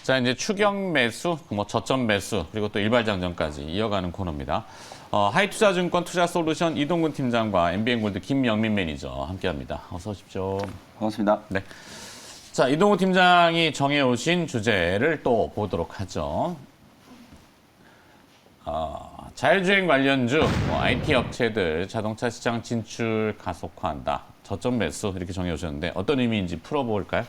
자, 이제 추경 매수, 저점 매수, 그리고 또 일발장전까지 이어가는 코너입니다. 하이투자증권 투자솔루션 이동근 팀장과 MBN골드 김영민 매니저 함께합니다. 어서 오십시오. 반갑습니다. 네. 자, 이동근 팀장이 정해오신 주제를 또 보도록 하죠. 자율주행 관련주, IT 업체들 자동차 시장 진출 가속화한다. 저점 매수 이렇게 정해오셨는데 어떤 의미인지 풀어볼까요?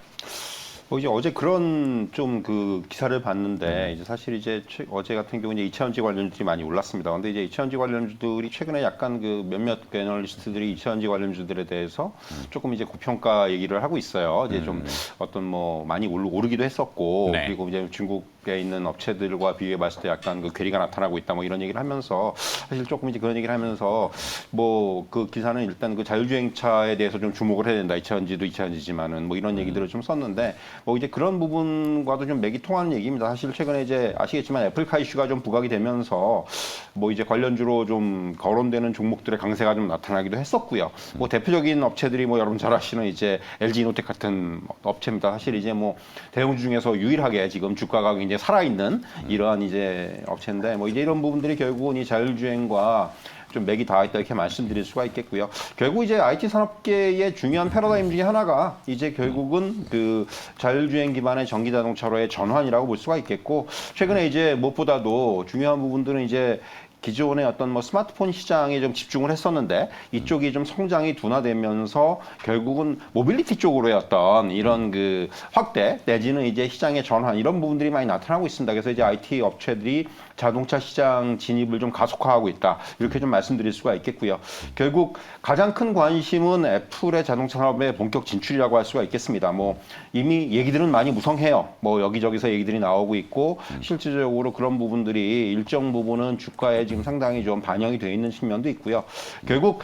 이제 어제 그런 좀 그 기사를 봤는데 이제 사실 이제 어제 같은 경우는 이제 2차전지 관련주들이 많이 올랐습니다. 근데 이제 2차전지 관련주들이 최근에 약간 그 몇몇 애널리스트들이 2차전지 관련주들에 대해서 조금 이제 고평가 얘기를 하고 있어요. 이제 좀 어떤 뭐 많이 오르기도 했었고 네. 그리고 이제 중국에 있는 업체들과 비교해 봤을 때 약간 그 괴리가 나타나고 있다 뭐 이런 얘기를 하면서 사실 조금 이제 그런 얘기를 하면서 뭐 그 기사는 일단 그 자율주행차에 대해서 좀 주목을 해야 된다. 2차전지도 2차전지지만은 뭐 이런 얘기들을 좀 썼는데 뭐 이제 그런 부분과도 좀 맥이 통하는 얘기입니다. 사실 최근에 이제 아시겠지만 애플카 이슈가 좀 부각이 되면서 뭐 이제 관련주로 좀 거론되는 종목들의 강세가 좀 나타나기도 했었고요. 뭐 대표적인 업체들이 뭐 여러분 잘 아시는 이제 LG이노텍 같은 업체입니다. 사실 이제 뭐 대형주 중에서 유일하게 지금 주가가 이제 살아있는 이러한 이제 업체인데 뭐 이제 이런 부분들이 결국은 이 자율주행과 좀 맥이 닿아있다 이렇게 말씀드릴 수가 있겠고요. 결국 이제 IT 산업계의 중요한 패러다임 중에 하나가 이제 결국은 그 자율주행 기반의 전기 자동차로의 전환이라고 볼 수가 있겠고 최근에 이제 무엇보다도 중요한 부분들은 이제 기존의 어떤 뭐 스마트폰 시장에 좀 집중을 했었는데 이쪽이 좀 성장이 둔화되면서 결국은 모빌리티 쪽으로의 어떤 이런 그 확대 내지는 이제 시장의 전환 이런 부분들이 많이 나타나고 있습니다. 그래서 이제 IT 업체들이 자동차 시장 진입을 좀 가속화하고 있다. 이렇게 좀 말씀드릴 수가 있겠고요. 결국 가장 큰 관심은 애플의 자동차 산업의 본격 진출이라고 할 수가 있겠습니다. 뭐 이미 얘기들은 많이 무성해요. 뭐 여기저기서 얘기들이 나오고 있고 실질적으로 그런 부분들이 일정 부분은 주가에 지금 상당히 좀 반영이 되어 있는 측면도 있고요. 결국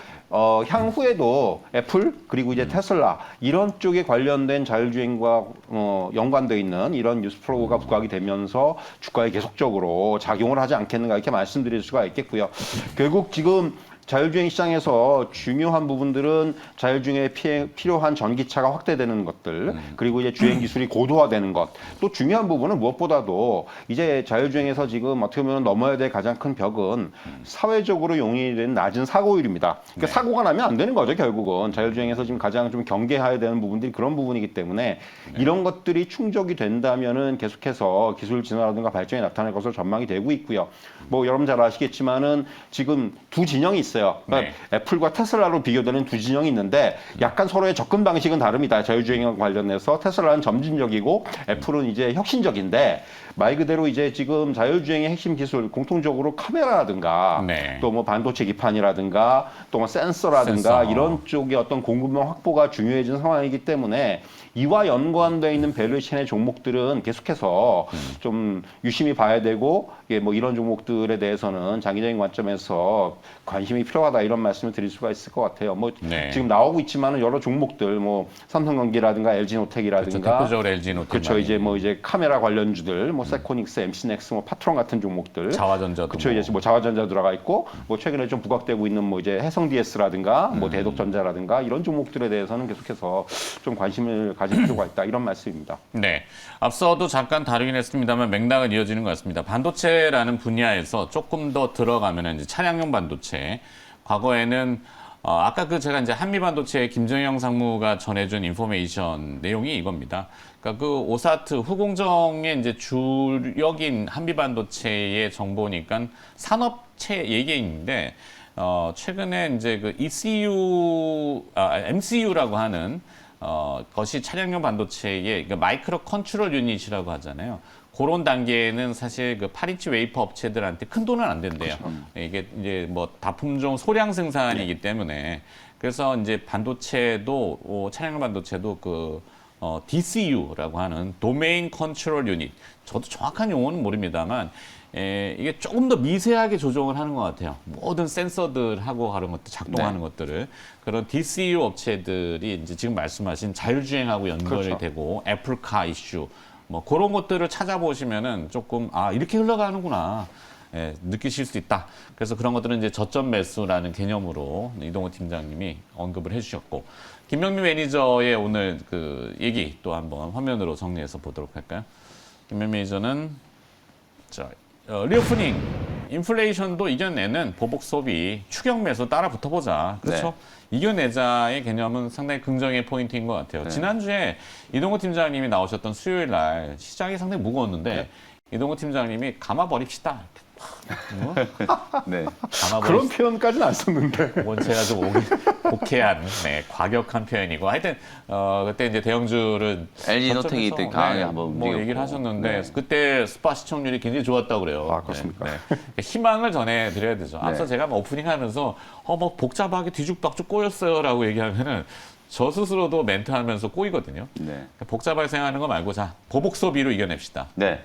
향후에도 애플 그리고 이제 테슬라 이런 쪽에 관련된 자율주행과 연관되어 있는 이런 뉴스 프로가 부각이 되면서 주가에 계속적으로 작용을 하지 않겠는가 이렇게 말씀드릴 수가 있겠고요. 결국 지금 자율주행 시장에서 중요한 부분들은 자율주행에 필요한 전기차가 확대되는 것들 그리고 이제 주행 기술이 고도화되는 것 또 중요한 부분은 무엇보다도 이제 자율주행에서 지금 어떻게 보면 넘어야 될 가장 큰 벽은 사회적으로 용인된 낮은 사고율입니다. 그러니까 사고가 나면 안 되는 거죠 결국은 자율주행에서 지금 가장 좀 경계해야 되는 부분들이 그런 부분이기 때문에 이런 것들이 충족이 된다면은 계속해서 기술 진화라든가 발전이 나타날 것으로 전망이 되고 있고요. 뭐 여러분 잘 아시겠지만은 지금 두 진영이 있어요. 그러니까 애플과 테슬라로 비교되는 두 진영이 있는데 약간 서로의 접근 방식은 다릅니다. 자율주행과 관련해서 테슬라는 점진적이고 애플은 이제 혁신적인데 말 그대로 이제 지금 자율주행의 핵심 기술 공통적으로 카메라라든가 또 뭐 반도체 기판이라든가 또 뭐 센서라든가 이런 쪽의 어떤 공급망 확보가 중요해진 상황이기 때문에 이와 연관되어 있는 밸류체인의 종목들은 계속해서 좀 유심히 봐야 되고 뭐 이런 종목들에 대해서는 장기적인 관점에서 관심이 필요하다 이런 말씀을 드릴 수가 있을 것 같아요. 뭐 지금 나오고 있지만은 여러 종목들 뭐 삼성전기라든가 LG노텍이라든가 그렇죠. 대표적으로 LG노텍 그렇죠. 이제 뭐 이제 카메라 관련주들 뭐 세코닉스, MC넥스, 뭐 파트론 같은 종목들 자화전자도 그렇죠. 이제 뭐 자화전자 들어가 있고 뭐 최근에 좀 부각되고 있는 뭐 이제 해성 DS라든가 뭐 대덕전자라든가 이런 종목들에 대해서는 계속해서 좀 관심을 가질 필요가 있다 이런 말씀입니다. 네, 앞서도 잠깐 다루긴 했습니다만 맥락은 이어지는 것 같습니다. 반도체라는 분야에서 조금 더 들어가면 이제 차량용 반도체. 과거에는 아까 제가 이제 한미 반도체 김정영 상무가 전해준 인포메이션 내용이 이겁니다. 그러니까 그 오사트 후공정의 이제 주력인 한미 반도체의 정보니까 산업체 얘기인데 최근에 이제 그 MCU라고 하는 것이 차량용 반도체의 그 마이크로 컨트롤 유닛이라고 하잖아요. 그런 단계는 사실 그 8인치 웨이퍼 업체들한테 큰 돈은 안 된대요. 그렇죠. 이게 이제 뭐 다품종 소량 생산이기 때문에 그래서 이제 반도체도 차량용 반도체도 DCU라고 하는 도메인 컨트롤 유닛. 저도 정확한 용어는 모릅니다만 이게 조금 더 미세하게 조정을 하는 것 같아요. 모든 센서들하고 그런 것들 작동하는 것들을 그런 DCU 업체들이 이제 지금 말씀하신 자율주행하고 연결이 되고 애플카 이슈 뭐 그런 것들을 찾아보시면은 조금 이렇게 흘러가는구나 느끼실 수 있다. 그래서 그런 것들은 이제 저점 매수라는 개념으로 이동호 팀장님이 언급을 해주셨고 김명민 매니저의 오늘 그 얘기 또 한번 화면으로 정리해서 보도록 할까요? 김현 매니저는 자, 리오프닝 인플레이션도 이겨내는 보복 소비, 추격 매수 따라 붙어보자. 그렇죠? 이겨내자의 개념은 상당히 긍정의 포인트인 것 같아요. 지난주에 이동호 팀장님이 나오셨던 수요일 날 시장이 상당히 무거웠는데 이동호 팀장님이 감아버립시다. 네. 감아버립시다. 그런 표현까지는 안 썼는데. 그건 제가 좀 독해한, 과격한 표현이고 하여튼 그때 이제 대형주를 LG 노텍이 때 강하게 한번 뭐 움직였고. 얘기를 하셨는데 네. 그때 스파 시청률이 굉장히 좋았다고 그래요. 아, 그렇습니까? 희망을 전해드려야 되죠. 앞서 제가 뭐 오프닝하면서 뭐 복잡하게 뒤죽박죽 꼬였어요라고 얘기하면은 저 스스로도 멘트하면서 꼬이거든요. 네. 복잡하게 생각하는 거 말고 자 보복 소비로 이겨냅시다. 네.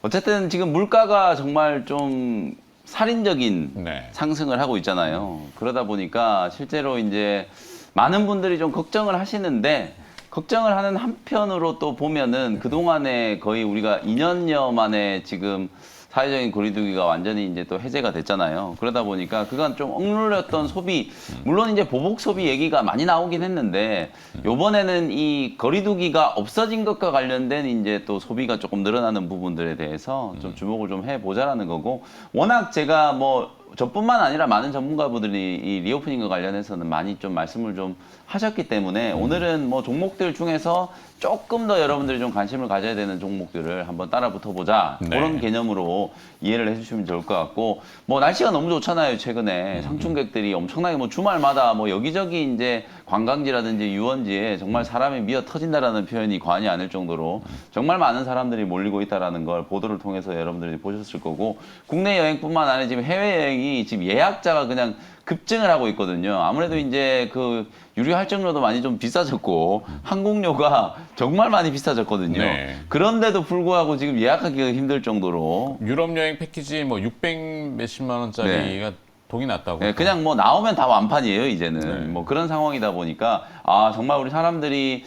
어쨌든 지금 물가가 정말 좀 살인적인 네. 상승을 하고 있잖아요. 그러다 보니까 실제로 이제 많은 분들이 좀 걱정을 하시는데 걱정을 하는 한편으로 또 보면은 그동안에 거의 우리가 2년여 만에 지금 사회적인 거리두기가 완전히 이제 또 해제가 됐잖아요. 그러다 보니까 그간 좀 억눌렸던 소비, 물론 이제 보복 소비 얘기가 많이 나오긴 했는데 요번에는 이 거리두기가 없어진 것과 관련된 이제 또 소비가 조금 늘어나는 부분들에 대해서 좀 주목을 좀 해보자라는 거고, 워낙 제가 뭐 저뿐만 아니라 많은 전문가분들이 이 리오프닝과 관련해서는 많이 좀 말씀을 좀 하셨기 때문에 오늘은 뭐 종목들 중에서 조금 더 여러분들이 좀 관심을 가져야 되는 종목들을 한번 따라 붙어보자. 네. 그런 개념으로 이해를 해주시면 좋을 것 같고, 뭐 날씨가 너무 좋잖아요. 최근에 상충객들이 엄청나게 뭐 주말마다 뭐 여기저기 이제 관광지라든지 유원지에 정말 사람이 미어 터진다라는 표현이 과언이 아닐 정도로 정말 많은 사람들이 몰리고 있다라는 걸 보도를 통해서 여러분들이 보셨을 거고, 국내 여행뿐만 아니라 지금 해외 여행이 지금 예약자가 그냥 급증을 하고 있거든요. 아무래도 이제 그 유류 할증료도 많이 좀 비싸졌고 항공료가 정말 많이 비싸졌거든요. 네. 그런데도 불구하고 지금 예약하기가 힘들 정도로 유럽 여행 패키지 뭐 600 몇십만 원짜리가 동이 났다고. 네, 그냥 뭐 나오면 다 완판이에요, 이제는. 네. 뭐 그런 상황이다 보니까 아, 정말 우리 사람들이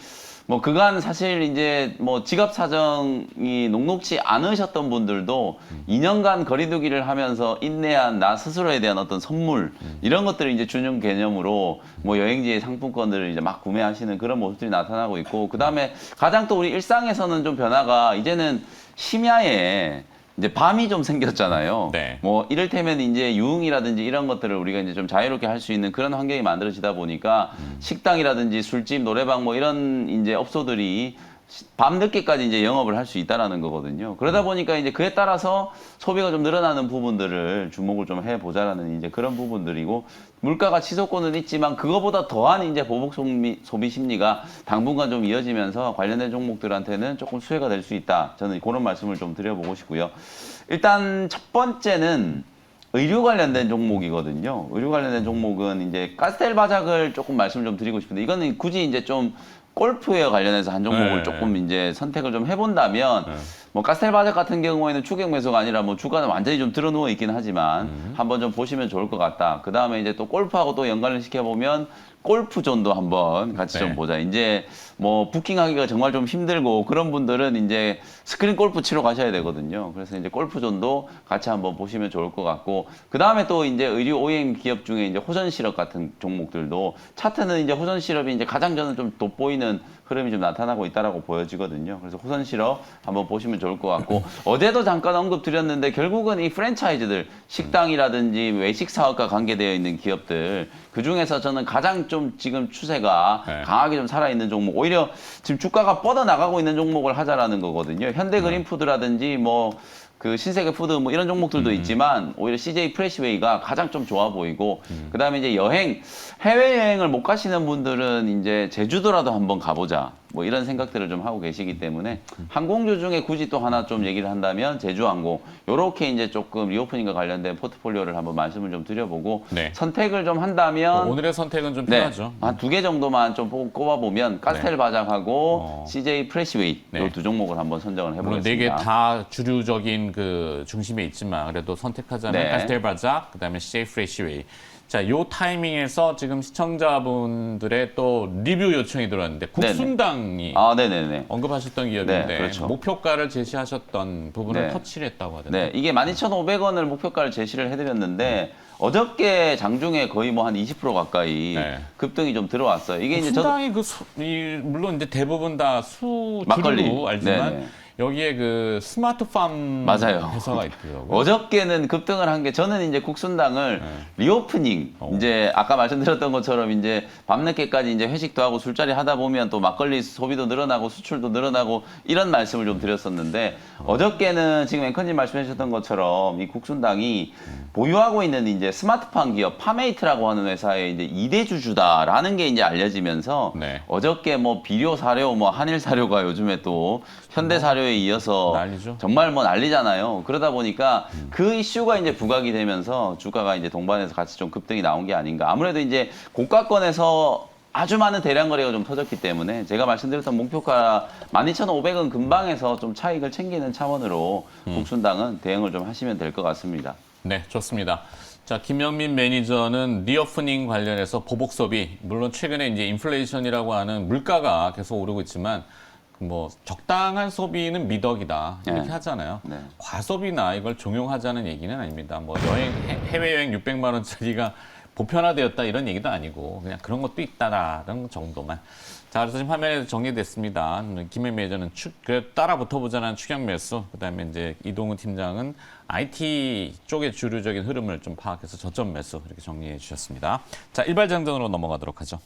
뭐 그간 사실 이제 뭐 지갑 사정이 녹록지 않으셨던 분들도 2년간 거리두기를 하면서 인내한 나 스스로에 대한 어떤 선물 이런 것들을 이제 주는 개념으로 뭐 여행지의 상품권들을 이제 막 구매하시는 그런 모습들이 나타나고 있고, 그 다음에 가장 또 우리 일상에서는 좀 변화가 이제는 심야에 이제 밤이 좀 생겼잖아요. 네. 뭐 이를테면 이제 유흥이라든지 이런 것들을 우리가 이제 좀 자유롭게 할 수 있는 그런 환경이 만들어지다 보니까 식당이라든지 술집, 노래방 뭐 이런 이제 업소들이 밤 늦게까지 이제 영업을 할 수 있다라는 거거든요. 그러다 보니까 이제 그에 따라서 소비가 좀 늘어나는 부분들을 주목을 좀 해보자라는 이제 그런 부분들이고, 물가가 지속권은 있지만 그거보다 더한 이제 보복 소비 심리가 당분간 좀 이어지면서 관련된 종목들한테는 조금 수혜가 될 수 있다. 저는 그런 말씀을 좀 드려보고 싶고요. 일단 첫 번째는 의류 관련된 종목이거든요. 의류 관련된 종목은 이제 카스텔 바작을 조금 말씀을 좀 드리고 싶은데, 이거는 굳이 이제 좀 골프웨어 관련해서 한 종목을 네. 조금 이제 선택을 좀 해본다면, 뭐 카스텔 바작 같은 경우에는 추격 매수가 아니라 뭐 주가는 완전히 좀 들어누워 있긴 하지만 한번 좀 보시면 좋을 것 같다. 그 다음에 이제 또 골프하고 또 연관을 시켜보면 골프존도 한번 같이 좀 네. 보자. 이제 뭐 부킹하기가 정말 좀 힘들고 그런 분들은 이제 스크린 골프 치러 가셔야 되거든요. 그래서 이제 골프존도 같이 한번 보시면 좋을 것 같고, 그 다음에 또 이제 의류 OEM 기업 중에 이제 호전 시럽 같은 종목들도 차트는 이제 호전 시럽이 이제 가장 저는 좀 돋보이는 흐름이 좀 나타나고 있다라고 보여지거든요. 그래서 호전 시럽 한번 보시면 좋을 것 같고, 어제도 잠깐 언급드렸는데 결국은 이 프랜차이즈들 식당이라든지 외식 사업과 관계되어 있는 기업들, 그 중에서 저는 가장 좀 지금 추세가 네. 강하게 좀 살아있는 종목, 오히려 지금 주가가 뻗어나가고 있는 종목을 하자라는 거거든요. 현대그린푸드라든지 뭐 그 신세계 푸드 뭐 이런 종목들도 있지만 오히려 CJ 프레시웨이가 가장 좀 좋아 보이고, 그다음에 이제 여행, 해외 여행을 못 가시는 분들은 이제 제주도라도 한번 가보자. 뭐 이런 생각들을 좀 하고 계시기 때문에 항공주 중에 굳이 또 하나 좀 얘기를 한다면 제주항공, 요렇게 이제 조금 리오프닝과 관련된 포트폴리오를 한번 말씀을 좀 드려보고, 네. 선택을 좀 한다면 오늘의 선택은 좀 네, 필요하죠. 한 2개 정도만 좀 꼽아보면 카스텔 바작하고 CJ 프레시웨이 네. 이 두 종목을 한번 선정을 물론 네 개 해보겠습니다. 다 주류적인 그 중심에 있지만 그래도 선택하자면 네. 카스텔 바작, 그다음에 CJ 프레시웨이. 자, 요 타이밍에서 지금 시청자분들의 또 리뷰 요청이 들어왔는데 국순당이 아, 네네네. 언급하셨던 기업인데 네, 그렇죠. 목표가를 제시하셨던 부분을 네. 터치를 했다고 하던데. 네, 이게 12,500원을 목표가를 제시를 해드렸는데 어저께 장중에 거의 뭐 한 20% 가까이 네. 급등이 좀 들어왔어요. 이게 이제 저도 순당이 물론 이제 대부분 다 막걸리. 수주로 알지만 네네. 여기에 그 스마트팜 맞아요. 회사가 있더라고요. 어저께는 급등을 한 게 저는 이제 국순당을 리오프닝 이제 아까 말씀드렸던 것처럼 이제 밤늦게까지 이제 회식도 하고 술자리 하다 보면 또 막걸리 소비도 늘어나고 수출도 늘어나고 이런 말씀을 좀 드렸었는데 어저께는 지금 앵커님 말씀해 주셨던 것처럼 이 국순당이 보유하고 있는 이제 스마트팜 기업 파메이트라고 하는 회사의 이제 2대 주주다라는 게 이제 알려지면서 네. 어저께 뭐 비료 사료 뭐 한일 사료가 요즘에 또 현대 사료에 이어서 난리죠. 정말 뭐 난리잖아요. 그러다 보니까 그 이슈가 이제 부각이 되면서 주가가 이제 동반해서 같이 좀 급등이 나온 게 아닌가. 아무래도 이제 고가권에서 아주 많은 대량 거래가 좀 터졌기 때문에 제가 말씀드렸던 목표가 12,500원 근방에서 좀 차익을 챙기는 차원으로 국순당은 대응을 좀 하시면 될 것 같습니다. 네, 좋습니다. 자, 김영민 매니저는 리오프닝 관련해서 보복 소비, 물론 최근에 이제 인플레이션이라고 하는 물가가 계속 오르고 있지만 뭐 적당한 소비는 미덕이다 이렇게 네. 하잖아요. 네. 과소비나 이걸 종용하자는 얘기는 아닙니다. 뭐 해외여행 600만 원짜리가 보편화되었다 이런 얘기도 아니고 그냥 그런 것도 있다라는 정도만. 자, 그래서 지금 화면에 정리됐습니다. 김현 매니저는 따라 붙어보자는 추격 매수, 그다음에 이제 이동훈 팀장은 IT 쪽의 주류적인 흐름을 좀 파악해서 저점 매수 이렇게 정리해 주셨습니다. 자, 일발장전으로 넘어가도록 하죠.